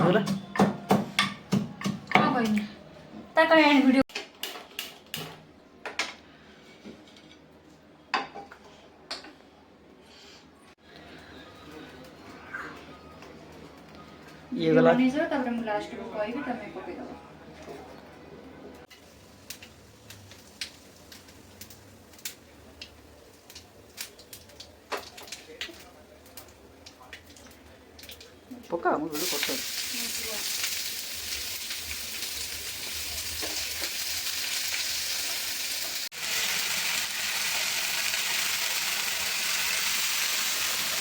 बोला हा बहिणी त्या काय आणि व्हिडिओ ये वाला जो तब हम लास्ट में कोई भी तब को दे दो पक्का हम वीडियो करते हैं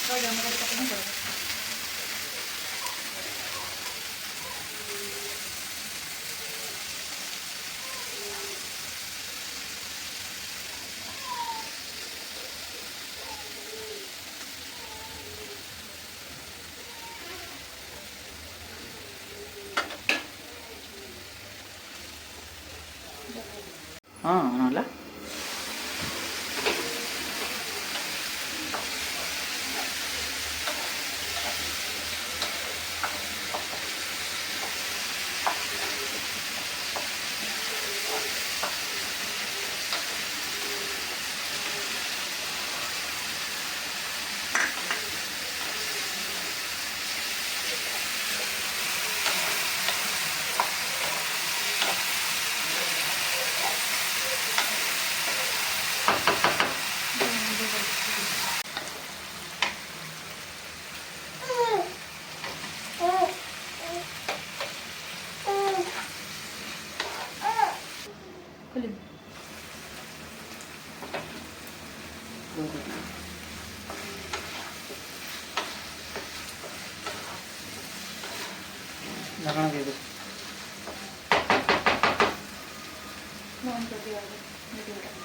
तो जम कर पता नहीं करो हाँ नाला लगाना दे दो नॉन कर दिया वीडियो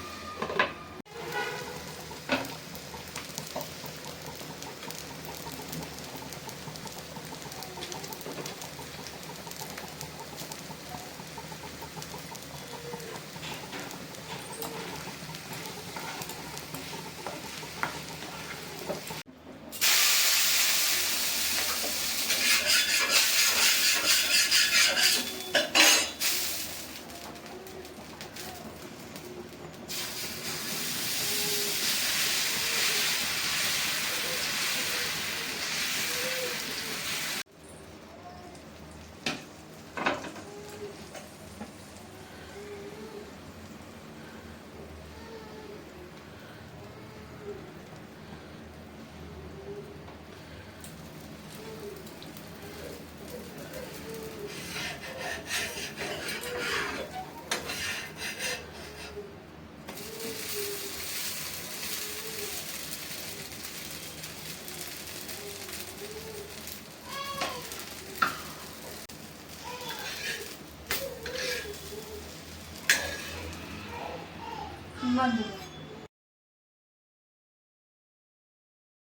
बंद